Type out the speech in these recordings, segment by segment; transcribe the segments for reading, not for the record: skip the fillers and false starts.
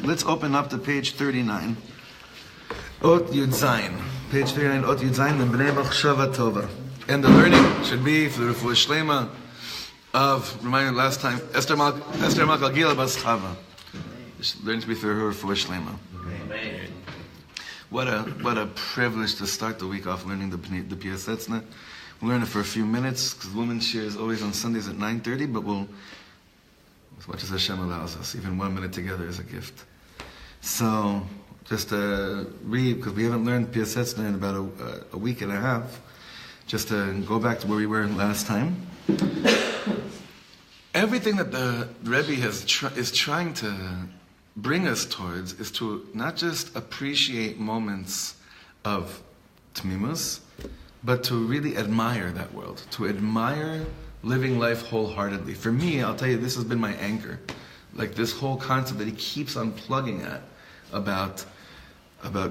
Let's open up to page 39. Ot Yud Zayin. Page 39, Ot Yud Zayin, the Bnei Machshava Tova. And the learning should be for the Refuah Shlema of, reminded last time, Esther Malka Gila Bas Chava. Learning to be for her Refuah Shlema. What a privilege to start the week off learning the Piasetzna. We'll learn it for a few minutes, because women's share is always on Sundays at 9:30, but we'll, as much as Hashem allows us, even 1 minute together is a gift. So, just to read, because we haven't learned Piasetzna in about a week and a half, just to go back to where we were last time. Everything that the Rabbi is trying to bring us towards is to not just appreciate moments of tmimus, but to really admire that world, to admire living life wholeheartedly. For me, I'll tell you, this has been my anchor. Like this whole concept that he keeps on plugging at about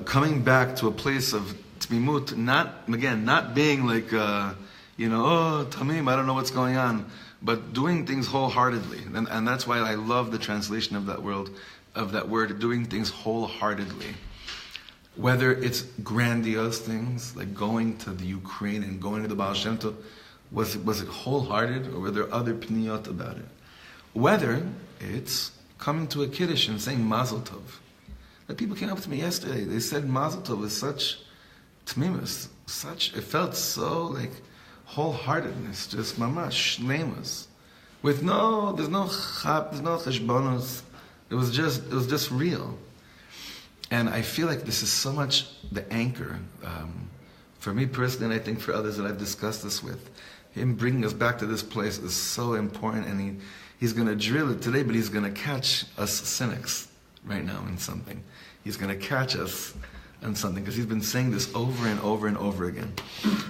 coming back to a place of tmimut, not being like, oh, tamim, I don't know what's going on, but doing things wholeheartedly. And that's why I love the translation of that word, doing things wholeheartedly. Whether it's grandiose things, like going to the Ukraine and going to the Baal Shem Tov, was it wholehearted, or were there other pniyot about it? Whether it's coming to a kiddush and saying Mazel Tov. That people came up to me yesterday, they said Mazel Tov is such tmimus, it felt so like wholeheartedness, just mamash, shleimus. With there's no cheshbonos. It was just real. And I feel like this is so much the anchor. For me personally, and I think for others that I've discussed this with, him bringing us back to this place is so important, and he's going to drill it today, but he's going to catch us cynics right now in something. He's going to catch us on something, because he's been saying this over and over and over again.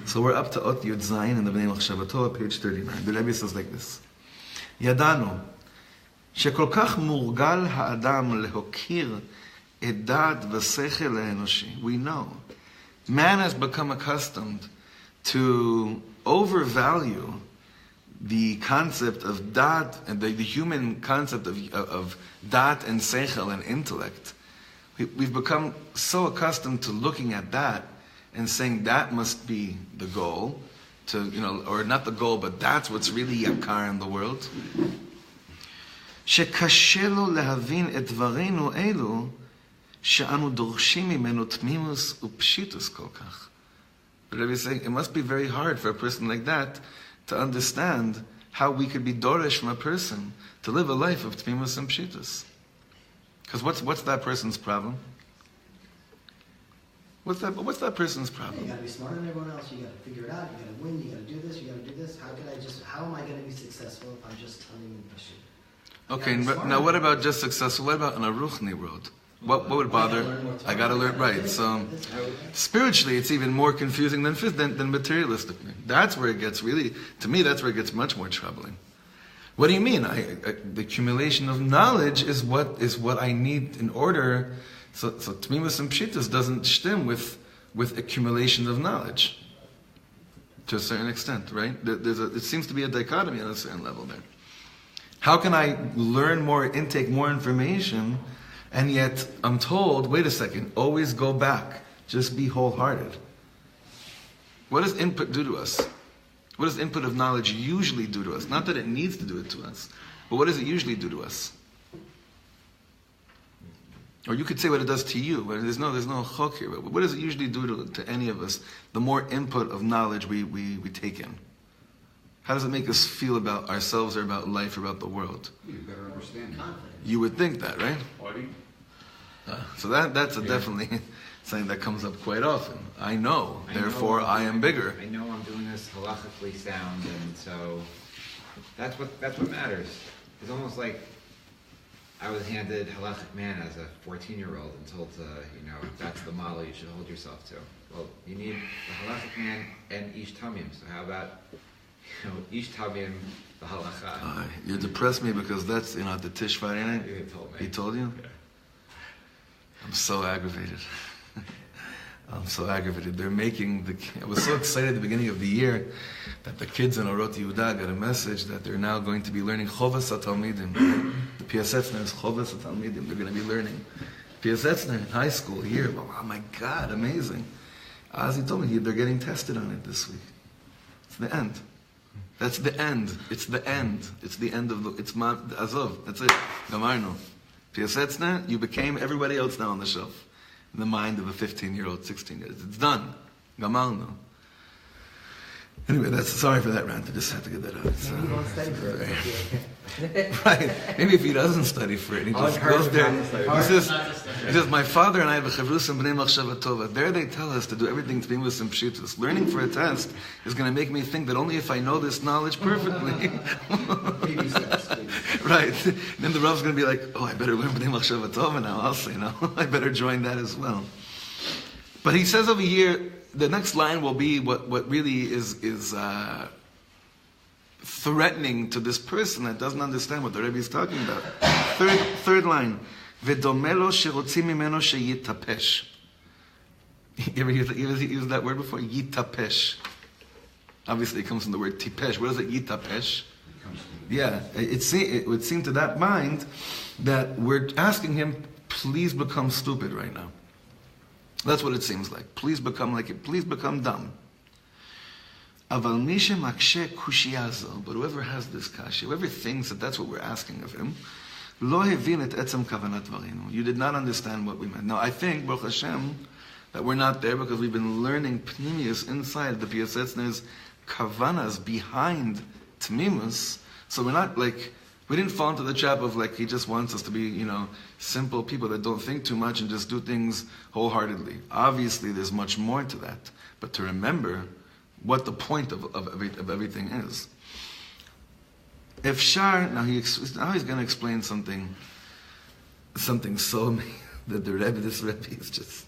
So we're up to Ot Yud Zayin in the Bnei Machshava Tova, page 39. The Rabbi says like this: Yadanu shekol kach murgal ha'adam lehokir et dat v'sechel ha'enoshi. We know man has become accustomed to overvalue the concept of dat, and the human concept of dat and sechel and intellect. We've become so accustomed to looking at that and saying that must be the goal, or not the goal, but that's what's really yakar in the world. שקשה לו להבין את דברינו אלו שאנו דורשים ממנו תמימוס ופשיטוס כל כך. But Rabbi is saying it must be very hard for a person like that to understand how we could be dorish from a person to live a life of tmimus and pshitus. Because what's that person's problem? What's that person's problem? You got to be smarter than everyone else. You got to figure it out. You got to win. You got to do this. You got to do this. How am I going to be successful if I'm just telling you Pashut? Okay, but now what about just successful? What about on a Ruchni road? What would bother? I got to learn, right. So spiritually, it's even more confusing than materialistically. That's where it gets really, to me, that's where it gets much more troubling. What do you mean? The accumulation of knowledge is what I need in order. So Tmimus and Pshitas doesn't stem with accumulation of knowledge to a certain extent, right? It seems to be a dichotomy on a certain level there. How can I learn more, intake more information, and yet I'm told, wait a second, always go back, just be wholehearted. What does input do to us? What does input of knowledge usually do to us? Not that it needs to do it to us, but what does it usually do to us? Or you could say what it does to you, but there's no chok here. But what does it usually do to any of us? The more input of knowledge we take in. How does it make us feel about ourselves or about life or about the world? You better understand. You would think that, right? So that's definitely something that comes up quite often. I know, therefore I am bigger. I know I'm doing this halachically sound, and so that's what matters. It's almost like I was handed halachic man as a 14-year-old and told to, that's the model you should hold yourself to. Well, you need the halachic man and ish tamim. So how about, ish tamim, the halacha? You depressed me because that's, the Tish Friday night. He told me. He told you? Yeah. I'm so aggravated. I'm so aggravated. They're making I was so excited at the beginning of the year that the kids in Orot Yehuda got a message that they're now going to be learning Chovas HaTalmidim. The PSEtzner is Chovas HaTalmidim. They're going to be learning PSEtzner in high school here. Oh my God, amazing. Ozzy told me they're getting tested on it this week. It's the end. That's the end. It's the end. It's the end of it's Azov. That's it. Gamarno. PSEtzner, you became everybody else now on the shelf. In the mind of a 15-year-old, 16-year-old. It's done. Gamalno. Anyway, sorry for that rant. I just had to get that out. Maybe he won't study for it. Right. Maybe if he doesn't study for it, he just goes there. He says, my father and I have a chavrus in Bnei Machshava Tova. There they tell us to do everything to be with some pshitus. Learning for a test is going to make me think that only if I know this knowledge perfectly. Right. Then the Rav's going to be like, oh, I better learn Bnei Machshava Tova now. I'll say no. I better join that as well. But he says over here, the next line will be what really is threatening to this person that doesn't understand what the Rebbe is talking about. Third line. V'domelo sherotzim mimeno sheyitapesh. You ever used that word before? Yitapesh. Obviously it comes from the word tipesh. What is it? Yitapesh. Yeah, it would seem to that mind that we're asking him, please become stupid right now. That's what it seems like. Please become like it. Please become dumb. Aval mishe makshe kushiyazo. But whoever has this kashi, whoever thinks that that's what we're asking of him, lo hevin et etzem kavanat varinu. You did not understand what we meant. Now, I think, Baruch Hashem, that we're not there because we've been learning pnimius inside the PSEtzner's kavanas behind tmimus. So we're not we didn't fall into the trap of he just wants us to be, simple people that don't think too much and just do things wholeheartedly. Obviously, there's much more to that. But to remember what the point of everything is. If Shar, now he's going to explain something so amazing that this Rebbe is just,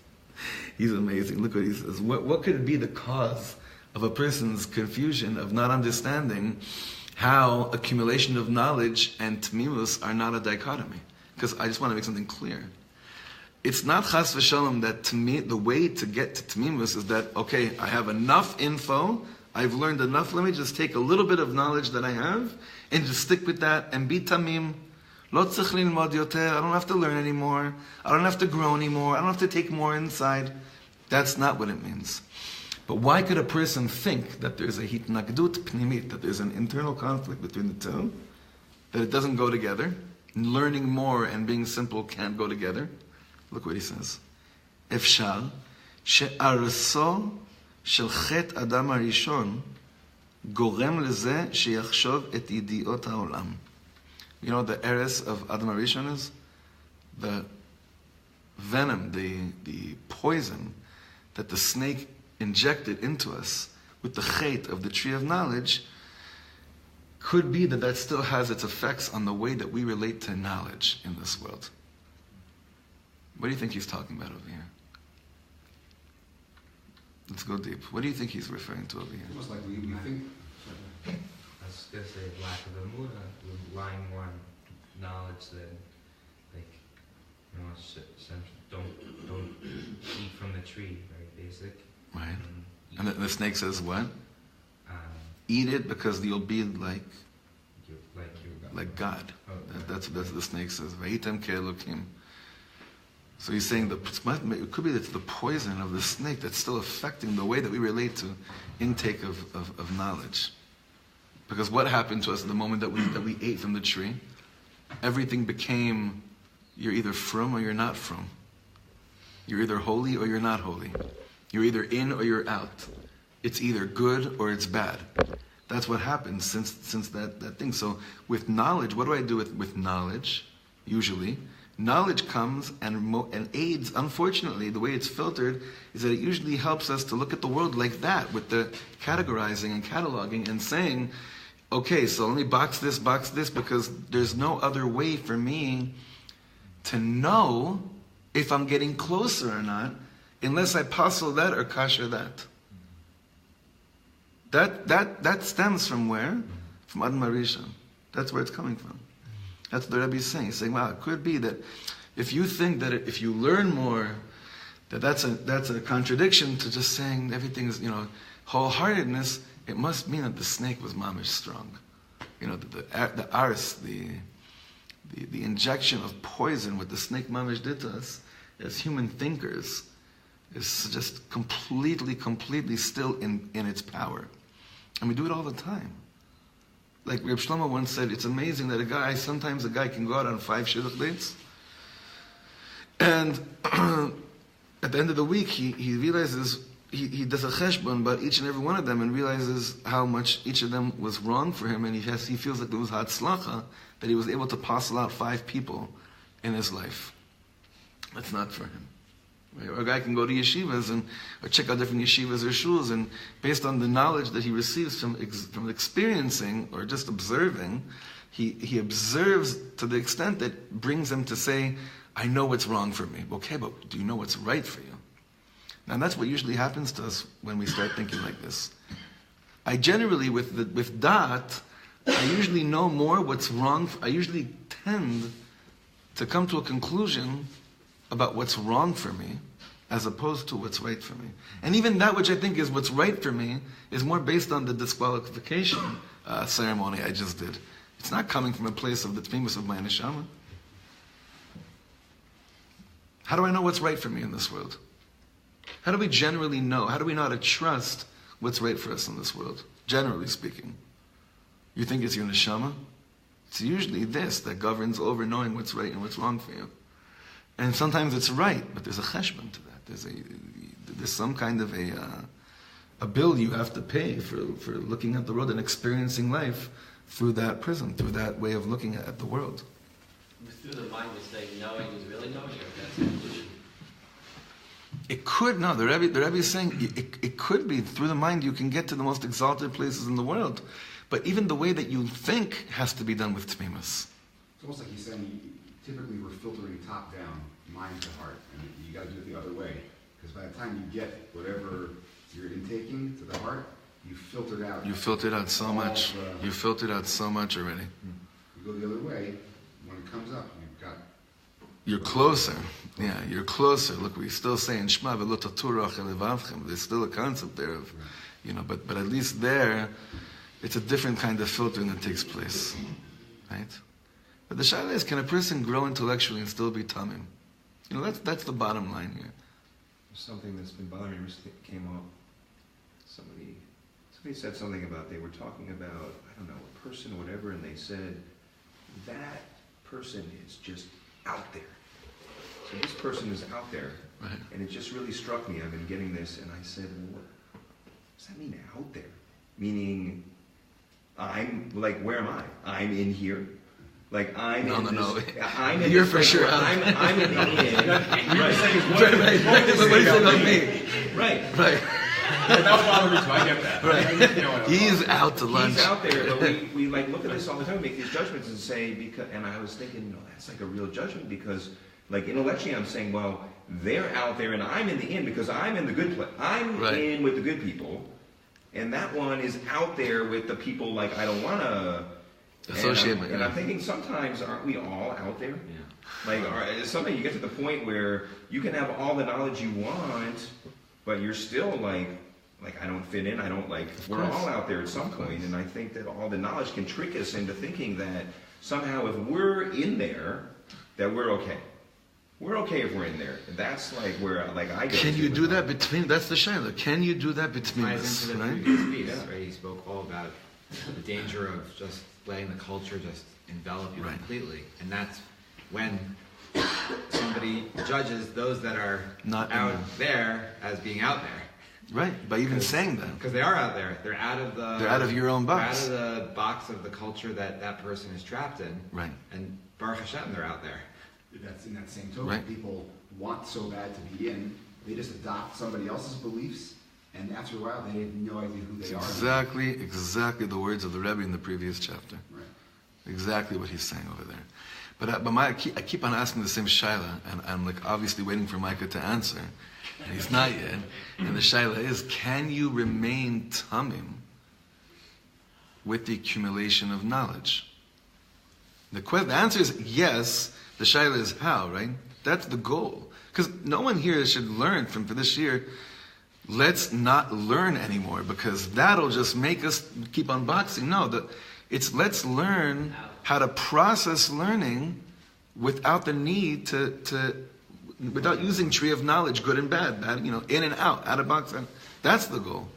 he's amazing. Look what he says. What could be the cause of a person's confusion, of not understanding how accumulation of knowledge and tmimus are not a dichotomy? Because I just want to make something clear. It's not chas v'shalom that the way to get to tmimus is that, okay, I have enough info, I've learned enough, let me just take a little bit of knowledge that I have and just stick with that and be tamim. Lo tzich lilmod yoter, I don't have to learn anymore, I don't have to grow anymore, I don't have to take more inside. That's not what it means. But why could a person think that there's a hitnagdut pnimit, that there's an internal conflict between the two, that it doesn't go together? Learning more and being simple can't go together. Look what he says. Efshar she'arso shel chet adam harishon gorem leze sheyachshov et yidiot ha'olam. You know what the eres of Adam Harishon is? The venom, the poison that the snake injected into us with the chait of the tree of knowledge could be that still has its effects on the way that we relate to knowledge in this world. What do you think he's talking about over here? Let's go deep. What do you think he's referring to over here? Almost like we think. I was going to say lack of emunah, relying more on knowledge than, like, don't eat from the tree, very basic. Right. And the snake says what? Eat it because you'll be like God. That's what the snake says. V'yitem ke'elokim. So he's saying that it could be that it's the poison of the snake that's still affecting the way that we relate to intake of knowledge. Because what happened to us at the moment that we ate from the tree? Everything became, you're either from or you're not from. You're either holy or you're not holy. You're either in or you're out. It's either good or it's bad. That's what happens since that thing. So with knowledge, what do I do with knowledge? Usually, knowledge comes and aids. Unfortunately, the way it's filtered is that it usually helps us to look at the world like that, with the categorizing and cataloging and saying, okay, so let me box this, because there's no other way for me to know if I'm getting closer or not, unless I puzzle that or kasher that. That stems from where? From Adam Harishon. That's where it's coming from. That's what the Rabbi is saying. He's saying, wow, it could be that if you think that if you learn more, that's a contradiction to just saying everything is, wholeheartedness. It must mean that the snake was mamish strong. The ars, the injection of poison, what the snake mamish did to us as human thinkers, is just completely still in its power. And we do it all the time. Like Reb Shlomo once said, it's amazing that sometimes a guy can go out on 5 shidduch dates, and at the end of the week, he realizes, he does a cheshbon about each and every one of them and realizes how much each of them was wrong for him, and he feels like there was hatzlacha, that he was able to parcel out 5 people in his life. That's not for him. Right? Or a guy can go to yeshivas or check out different yeshivas or shuls, and based on the knowledge that he receives from experiencing or just observing, he observes to the extent that brings him to say, I know what's wrong for me. Okay, but do you know what's right for you? Now that's what usually happens to us when we start thinking like this. I generally, with da'at, I usually know more what's wrong. I usually tend to come to a conclusion about what's wrong for me as opposed to what's right for me. And even that which I think is what's right for me is more based on the disqualification ceremony I just did. It's not coming from a place of the tmimus of my neshama. How do I know what's right for me in this world? How do we generally know? How do we know how to trust what's right for us in this world, generally speaking? You think it's your neshama? It's usually this that governs over knowing what's right and what's wrong for you. And sometimes it's right, but there's a cheshbon to that. There's some kind of a bill you have to pay for looking at the world and experiencing life through that prism, through that way of looking at the world. Through the mind was saying knowing is really knowing, or that's an illusion? It could, no, the Rebbe is saying it could be through the mind you can get to the most exalted places in the world. But even the way that you think has to be done with tmimus. It's almost like he's saying, typically we're filtering top down, mind to heart, and you got to do it the other way. Because by the time you get whatever you're intaking to the heart, you filtered out. You filtered out so much. You filtered out so much already. You go the other way, when it comes up, you're closer. Yeah, you're closer. Look, we still say in Shema, v'lo taturach elevavchem. There's still a concept there of, but at least there, it's a different kind of filtering that takes place, right? But the shaila is, can a person grow intellectually and still be tamim? That's the bottom line here. Something that's been bothering me recently came up. Somebody said something about, they were talking about, I don't know, a person or whatever, and they said, that person is just out there. So this person is out there, right. And it just really struck me. I've been getting this, and I said, well, what does that mean, out there? Meaning, I'm, like, where am I? I'm in here. Like I'm No, in no, this. no. I'm in You're this for place sure where out. I'm in the in. Right. But what do you say about me? Right. Right. That was bothering me too. I get that. Right. You know, He's out to lunch. He's out there, but we like look at this all the time, make these judgments and say, because, and I was thinking, no, that's like a real judgment because, like intellectually, I'm saying, well, they're out there and I'm in the in because I'm in the good place. I'm Right. in with the good people, and that one is out there with the people like I don't want to Associate with, And I'm yeah. thinking sometimes aren't we all out there? Yeah. Like, sometimes you get to the point where you can have all the knowledge you want, but you're still like I don't fit in. I don't like. We're all out there at some point, and I think that all the knowledge can trick us into thinking that somehow if we're in there, that we're okay. We're okay if we're in there. And that's like where like I go. Can to you with do my- that between? That's the shaila. Can you do that between Ties us? into the Right? previous piece, right? He spoke all about the danger of just letting the culture just envelop you Right. completely, and that's when somebody judges those that are Not in out there. there as being out there. Right. By even saying that. Because they are out there. They're out of the. They're out of your own box. They're out of the box of the culture that that person is trapped in. Right. And Baruch Hashem, they're out there. That's in that same token. Right. People want so bad to be in, they just adopt somebody else's beliefs, and after a while, they have no idea who they are. Exactly the words of the Rebbe in the previous chapter. Right. Exactly what he's saying over there. But I keep on asking the same shaila, and I'm like obviously waiting for Micah to answer, and he's not yet. And the shaila is, can you remain tamim with the accumulation of knowledge? The answer is yes. The shaila is how, right? That's the goal. Because no one here should learn from for this year, let's not learn anymore, because that'll just make us keep on boxing. No, it's let's learn how to process learning without the need without using tree of knowledge, good and bad, in and out of box. That's the goal.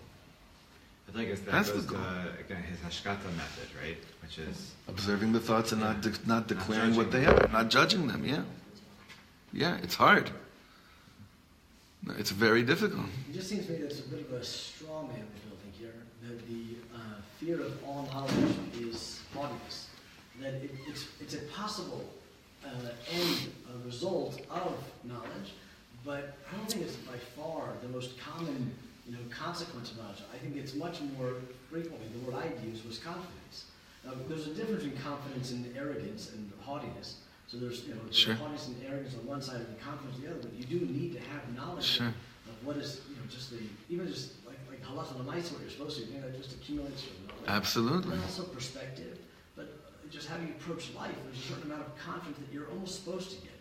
I think that That's the goes goal. to, again, his Hashkata method, right? Which is Observing the thoughts and not declaring what they judging are, not judging them. Yeah, it's hard. It's very difficult. It just seems to me that's a bit of a straw man we're building here. That the fear of all knowledge is haughtiness. That it's a possible end, a result of knowledge, but I don't think it's by far the most common consequence of knowledge. I think it's much more frequently, the word I used was confidence. Now, there's a difference between confidence and arrogance and haughtiness. So there's Sure. haughtiness and arrogance on one side and confidence on the other, but you do need to have knowledge Sure. of what is, just like halacha l'maisa, what you're supposed to do, just accumulates your knowledge. Absolutely. And also perspective, but just how you approach life, there's a certain amount of confidence that you're almost supposed to get.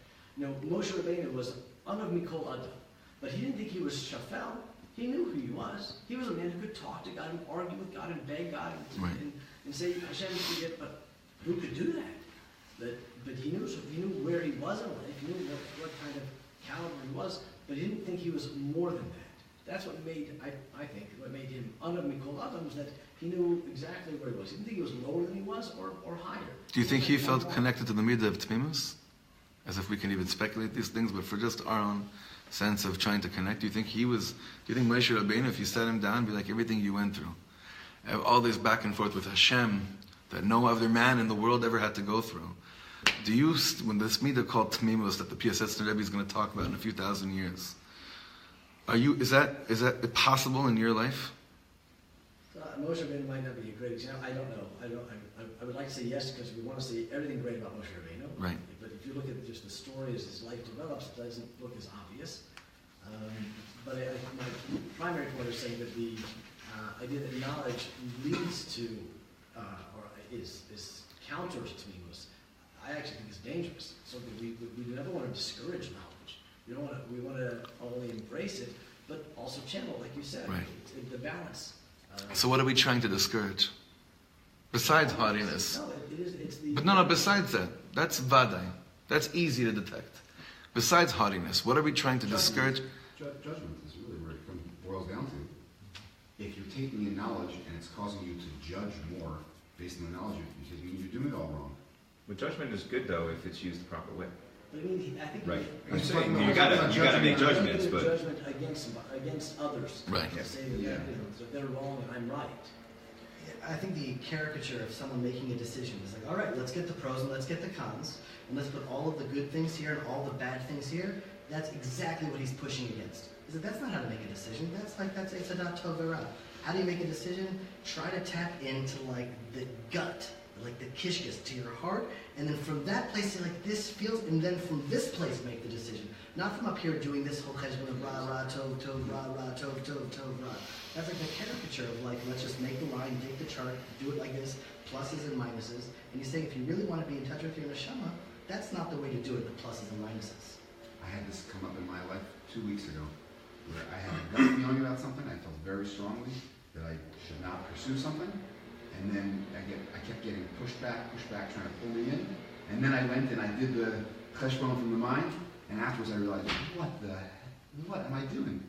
Moshe Rabbeinu was Anav Mikol Adam, but he didn't think he was Shafel. He knew who he was. He was a man who could talk to God and argue with God and beg God Right. and say, Hashem, forget, but who could do that? But he knew where he was in life. He knew what kind of caliber he was, but he didn't think he was more than that. That's what made, I think, what made him Anav Mikol Adam was that he knew exactly where he was. He didn't think he was lower than he was or higher. Do you think he felt One more. connected to the midah of tmimus? As if we can even speculate these things, but for just our own sense of trying to connect, do you think Moshe Rabbeinu, if you sat him down, be like everything you went through, all this back and forth with Hashem that no other man in the world ever had to go through, when this midah called tmimus that the PSS Rebbe is going to talk about in a few thousand years, is that possible in your life? Moshe Rabbeinu might not be a great example. I don't know. I would like to say yes because we want to see everything great about Moshe Rabbeinu. Right. But if you look at just the story as his life develops, it doesn't look as obvious. But my primary point is saying that the idea that knowledge leads to or is counters to tmimus, I actually think is dangerous. Something we never want to discourage knowledge. We want to only embrace it, but also channel, like you said, Right. the balance. So what are we trying to discourage? Besides haughtiness. No, it's the. But no, besides that. That's vadai. That's easy to detect. Besides haughtiness, what are we trying to discourage? Judgment is really where it boils down to. If you're taking in knowledge and it's causing you to judge more based on the knowledge, because you're doing it all wrong. But judgment is good though if it's used the proper way. But I think. Right. I'm I'm saying saying you gotta make judgments, Negative but judgment against others. Right. To say that, that they're wrong and I'm right. I think the caricature of someone making a decision is like, all right, let's get the pros and let's get the cons, and let's put all of the good things here and all the bad things here. That's exactly what he's pushing against. He said, that's not how to make a decision. It's a dat tov v'ra. How do you make a decision? Try to tap into like the gut, like the kishkas, to your heart, and then from that place, say like this feels, and then from this place make the decision. Not from up here doing this whole cheshbon of ra ra tov tov ra ra tov tov tov ra. That's like the caricature of like, let's just make the line, take the chart, do it like this, pluses and minuses. And he's saying if you really want to be in touch with your neshama, that's not the way to do it, the pluses and minuses. I had this come up in my life 2 weeks ago, where I had a gut feeling about something. I felt very strongly that I should not pursue something, and then I kept getting pushed back, trying to pull me in. And then I went and I did the cheshbon from the mind, and afterwards I realized, what am I doing?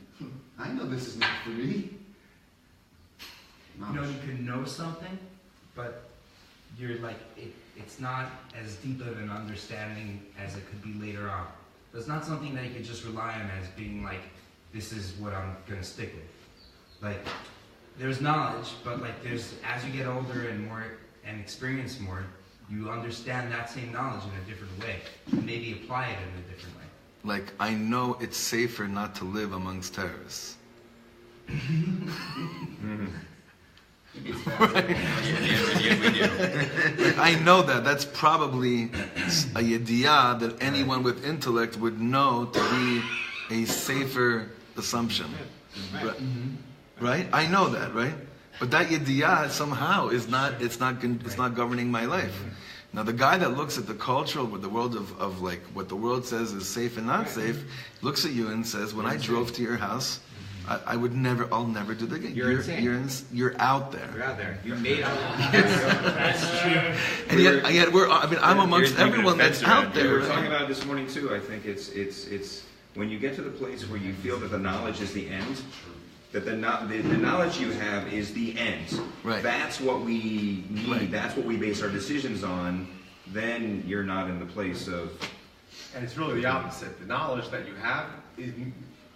I know this is not for me. You know, you can know something, but you're like, it's not as deep of an understanding as it could be later on. So it's not something that you could just rely on as being like, this is what I'm going to stick with. Like, there's knowledge, but like there's, as you get older and more and experience more, you understand that same knowledge in a different way, and maybe apply it in a different way. Like, I know it's safer not to live amongst terrorists. Right. I know that. That's probably a yediyah that anyone with intellect would know to be a safer assumption. Right? I know that, right? But that yediyah somehow is not governing my life. Now the guy that looks at the cultural, with the world of like what the world says is safe and not safe, looks at you and says, when I drove to your house, I'll never do that again. You're insane. You're out there. You're out there. You made out. That's true. And yet I'm amongst everyone that's out there. We were talking about it this morning too. I think it's when you get to the place where you feel that the knowledge is the end, that the knowledge you have is the end. Right. That's what we need. Right. That's what we base our decisions on. Then you're not in the place of. And it's really the opposite. The knowledge that you have is,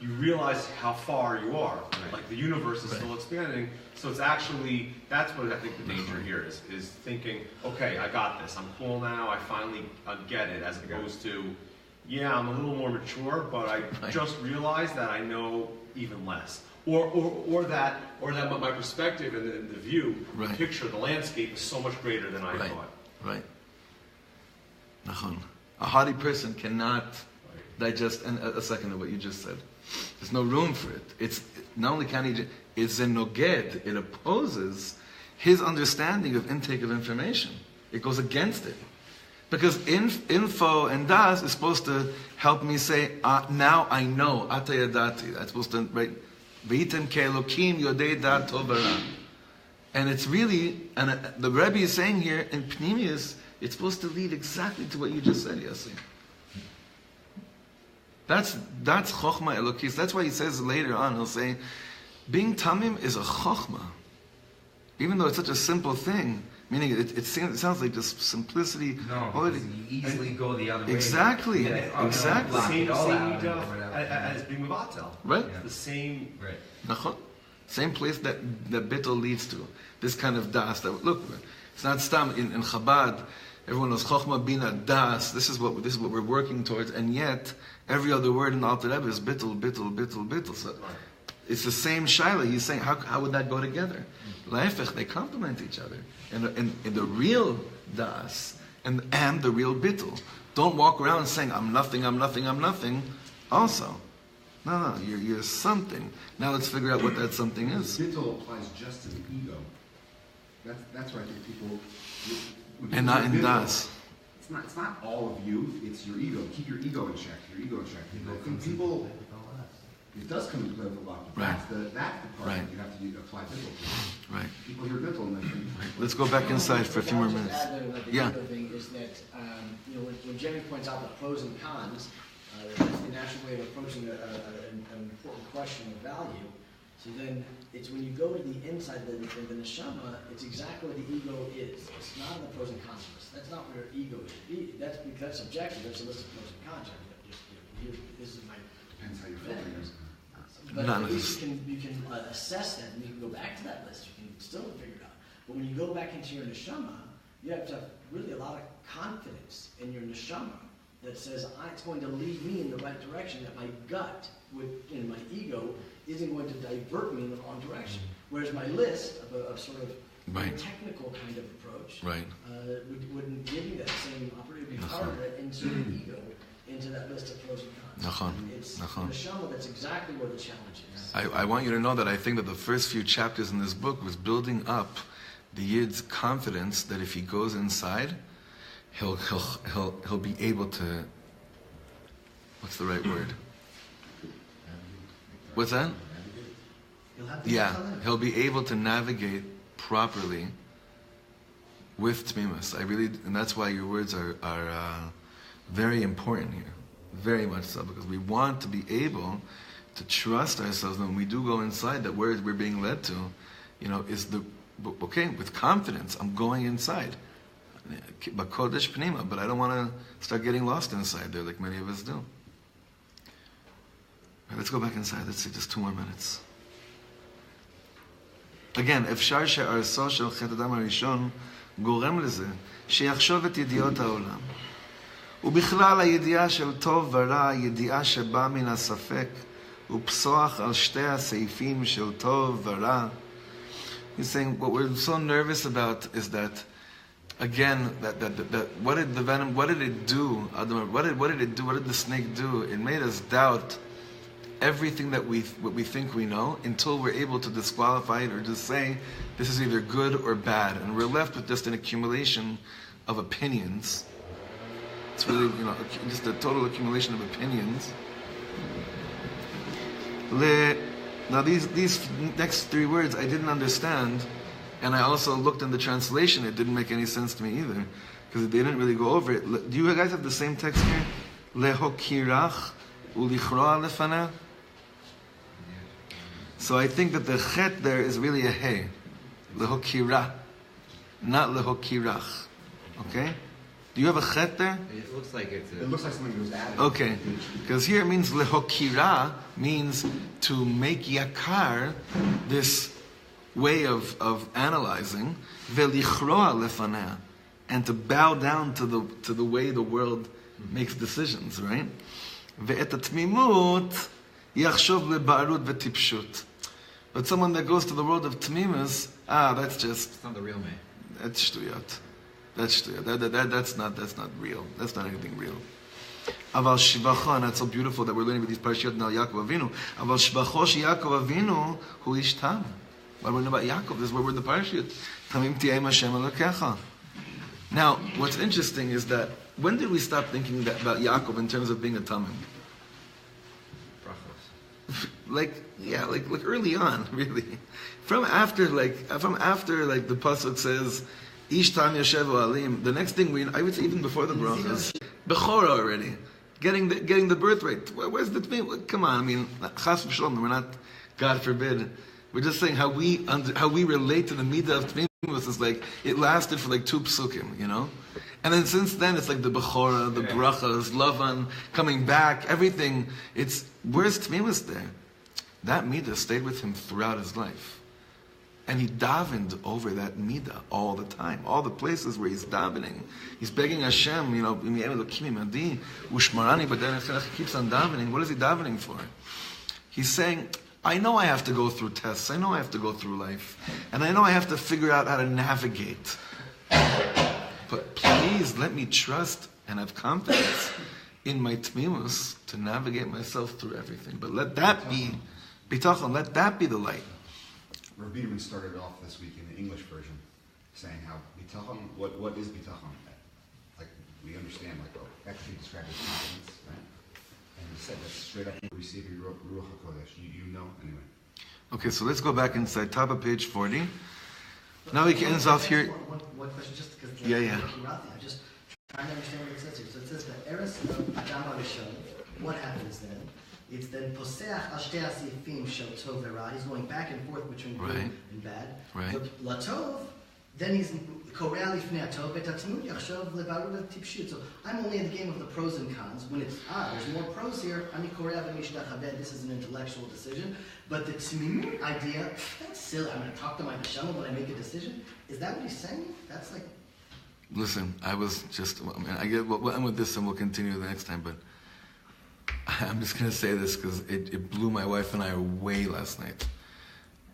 you realize how far you are. Right. Like the universe is still expanding. So it's actually, that's what I think the danger here is thinking, okay, I got this. I'm cool now. I finally get it, as opposed to, yeah, I'm a little more mature, but I just realized that I know even less. Or that my perspective and the view, the picture, the landscape is so much greater than I thought. Right. Nachon. A haughty person cannot digest a second of what you just said. There's no room for it. It's not only can he, it's a noged. It opposes his understanding of intake of information. It goes against it. Because info and das is supposed to help me say, now I know, atayadati. That's supposed to, right? V'item ke'elokim yodei dat tovara. And it's really, and the Rabbi is saying here in Pnimius, it's supposed to lead exactly to what you just said, Yossi. That's chokhmah elokis. That's why he says later on, he'll say, being tamim is a chokhmah. Even though it's such a simple thing, meaning it sounds like just simplicity. No, you easily go the other way. Exactly. Exactly. Same as being mevatel. Right. It's the same. Right. Same place that bittul leads to. This kind of das. Look, it's not stam in Chabad. Everyone knows chokhmah bina das. This is what we're working towards, and yet every other word in the Alter Rebbe is bittul. So it's the same shaila. He's saying, how would that go together? Leifech, they complement each other. And the real das and the real bittul. Don't walk around saying, I'm nothing. Also, no, you're something. Now let's figure out what that something is. Bittul applies just to the ego. That's why I think people. And not in das. It's not all of you. It's your ego. Keep your ego in check. I think people. It does come into play with a lot. Right. That's the part that you have to apply bittul to. Right. People hear bittul and they think. Let's go back inside for a few more minutes. The ego thing is that when Jenny points out the pros and cons, that's the natural way of approaching an important question of value. So then it's when you go to the inside, the neshama, it's exactly what the ego is. It's not in the pros and cons list. That's not where ego is. That's subjective. That's a list of pros and cons. This is my. Depends how you feel. But at least you can assess that, and you can go back to that list. You can still figure it out. But when you go back into your neshama, you have to have really a lot of confidence in your neshama that says, it's going to lead me in the right direction, that my gut, my ego, isn't going to divert me in the wrong direction. Whereas my list of sort of technical kind of approach wouldn't give you that same opportunity. It would be harder to insert the ego into that list of pros and cons. It's the neshama that's exactly where the challenge is. I want you to know that I think that the first few chapters in this book was building up the Yid's confidence that if he goes inside, he'll be able to. What's the right word? What's that? He'll be able to navigate properly with Tmimus. And that's why your words are very important here, very much so, because we want to be able to trust ourselves when we do go inside. That where we're being led to, is with confidence. I'm going inside, Bakodesh Pnima, but I don't want to start getting lost inside there like many of us do. All right, let's go back inside. Let's see, just 2 more minutes. Again, אפשר שהארסו של חטא אדם הראשון גורם לזה שיחשוב את ידיעות העולם. ובכלל הידיעה של טוב ורע, ידיעה שבא מן הספק, ופסוח על שתי הסעיפים של טוב ורע. He's saying what we're so nervous about is that, again, that what did the venom, what did it do? What did it do? What did the snake do? It made us doubt everything that we think we know until we're able to disqualify it or just say this is either good or bad, and we're left with just an accumulation of opinions. It's really, just a total accumulation of opinions. Now these next 3 words I didn't understand, and I also looked in the translation. It didn't make any sense to me either, because they didn't really go over it. Do you guys have the same text here? Lehokirach ulichroa lefana. So I think that the chet there is really a he. Lehokira, not lehokirach. Okay? Do you have a chet there? It looks like it looks like something was added. Okay, because here it means lehokira, means to make yakar, this way of analyzing, velichroa lefanea, and to bow down to the way the world makes decisions, right? Ve'et atmimut yachshov lebarut v'tipshut. But someone that goes to the world of tmimus, that's just... It's not the real me. That's shtuyat. That's shtuyat. That's not real. That's not anything real. Aval shvacha, and that's so beautiful that we're learning with these parashiyot now, Yaakov Avinu. Aval shvacho sheYaakov Avinu hu ish tam. What we know about Yaakov, this is where we're in the parashiyot. Tamim tiyem Hashem elokecha. Now, what's interesting is that when did we stop thinking about Yaakov in terms of being a tamim? Like early on, really. From after the pasuk says, Ish tam yoshevu alim. The next thing I would say even before the brachas, Bechora already, getting the birthright. Where's the tmim? Come on, I mean, chas v'shalom. We're not, God forbid. We're just saying how we relate to the midah of tmimus is like it lasted for 2 psukim, And then since then, it's like the Bechora, the brachas, Lavan, coming back, everything. Where's Tmimus there? That midah stayed with him throughout his life. And he davened over that midah all the time. All the places where he's davening. He's begging Hashem, he keeps on davening. What is he davening for? He's saying, I know I have to go through tests. I know I have to go through life. And I know I have to figure out how to navigate. But please let me trust and have confidence in my tmimus to navigate myself through everything. But let that be bitachon. Let that be the light. Rabbi started off this week in the English version, saying how bitachon. What is bitachon? Like we understand, actually described as confidence, right? And he said that straight up receiving Ruach HaKodesh. You know anyway. Okay, so let's go back inside top of page 40. Now he ends off here. One question, just because yeah. I'm just trying to understand what it says here. So it says the eres of Adam HaRishon. What happens then? It's then poseach al shtei hasifim shel tov v'ra. He's going back and forth between good and bad. Right. But latov then he's קורא לפני הטוב ואת התמימות יחשוב לברור את הטיפשות. So I'm only in the game of the pros and cons. When it's, there's more pros here, אני קורא ומשתחווה, this is an intellectual decision. But the תמימות idea, that's silly. I'm going to talk to my neshama when I make a decision. Is that what he's saying? That's like... Listen, I get, we'll end with this and we'll continue the next time, but I'm just going to say this because it blew my wife and I away last night.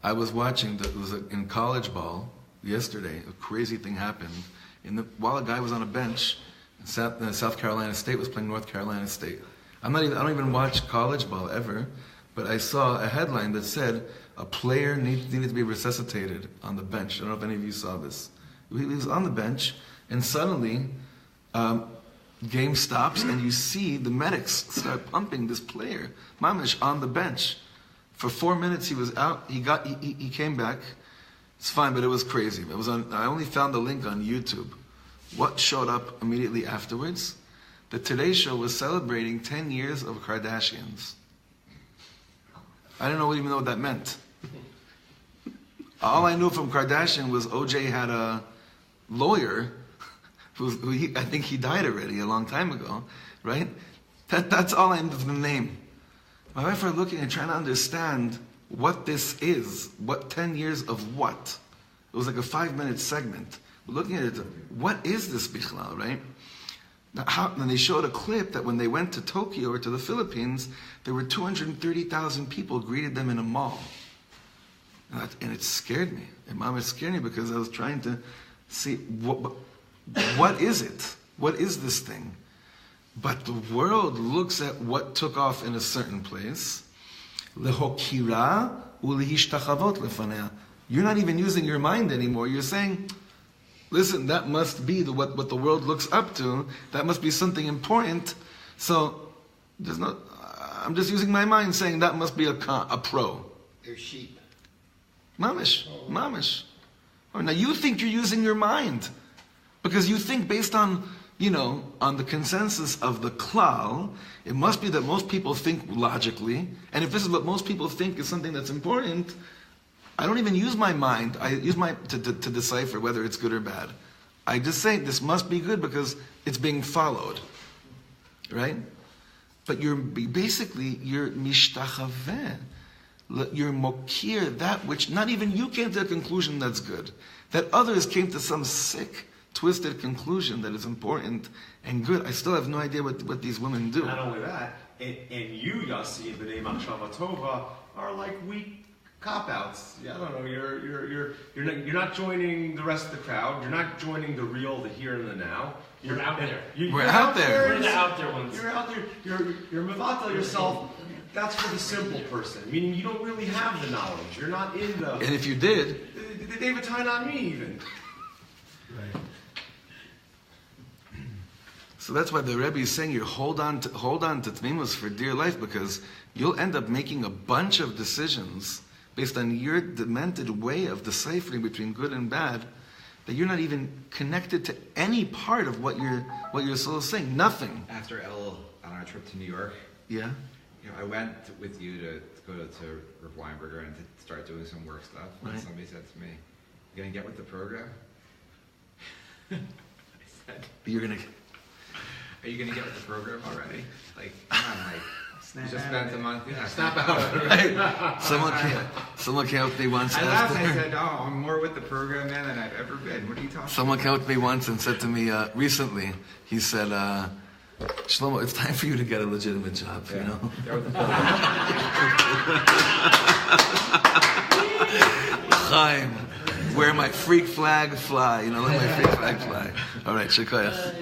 I was watching, it was in college ball yesterday, a crazy thing happened. While a guy was on a bench, South Carolina State was playing North Carolina State. I don't even watch college ball ever, but I saw a headline that said a player needed to be resuscitated on the bench. I don't know if any of you saw this. He was on the bench, and suddenly, game stops, and you see the medics start pumping this player, Mamish, on the bench. For 4 minutes he was out. He came back. It's fine, but it was crazy. I only found the link on YouTube. What showed up immediately afterwards? The Today Show was celebrating 10 years of Kardashians. I didn't even know what that meant. All I knew from Kardashian was OJ had a lawyer I think he died already a long time ago, right? That's all I knew of the name. My wife and I are looking and trying to understand what this is. What 10 years of what? It was like a 5-minute segment. We're looking at it. What is this bichlal, right? And they showed a clip that when they went to Tokyo or to the Philippines, there were 230,000 people greeted them in a mall. And it scared me. And Mom, it scared me because I was trying to see what is it? What is this thing? But the world looks at what took off in a certain place. Lehokira ulehishtakhavot lefanea. You're not even using your mind anymore. You're saying, listen, that must be what the world looks up to. That must be something important. So I'm just using my mind saying that must be a pro. They're sheep. Mamish. Oh, now you think you're using your mind. Because you think based on, on the consensus of the klal, it must be that most people think logically. And if this is what most people think is something that's important, I don't even use my mind. I use to decipher whether it's good or bad. I just say this must be good because it's being followed. Right? But you're mishtachaveh. You're mokir, that which not even you came to a conclusion that's good. That others came to some sick, twisted conclusion that is important and good. I still have no idea what these women do. Not only that, and you, Yossi, and Bnei Machshava Tova are like weak cop-outs. I don't know. You're not joining the rest of the crowd. You're not joining the real, the here and the now. You're out there. We're out there. We're the out there ones. You're out there. You're mevatel yourself. That's for the simple person. Meaning you don't really have the knowledge. You're not in the. And if you did, they have a time on me even. Right. So that's why the Rebbe is saying you hold on to tmimus for dear life, because you'll end up making a bunch of decisions based on your demented way of deciphering between good and bad, that you're not even connected to any part of what your soul is saying. Nothing. After on our trip to New York, Yeah. I went with you to go to Rip Weinberger and to start doing some work stuff. And Right. somebody said to me, "You gonna get with the program?" I said, You're gonna. "Are you gonna get with the program already? Like, come on, like, you just spent a month. Yeah, Snap out of it. Right. Someone came up to me once. I and laughed asked and I her- said, "Oh, I'm more with the program man than I've ever been. What are you talking Someone about?" came up to me once and said to me recently. He said, "Shlomo, it's time for you to get a legitimate job. You know." Chaim, where my freak flag fly. Let my freak flag fly. All right, shekayach.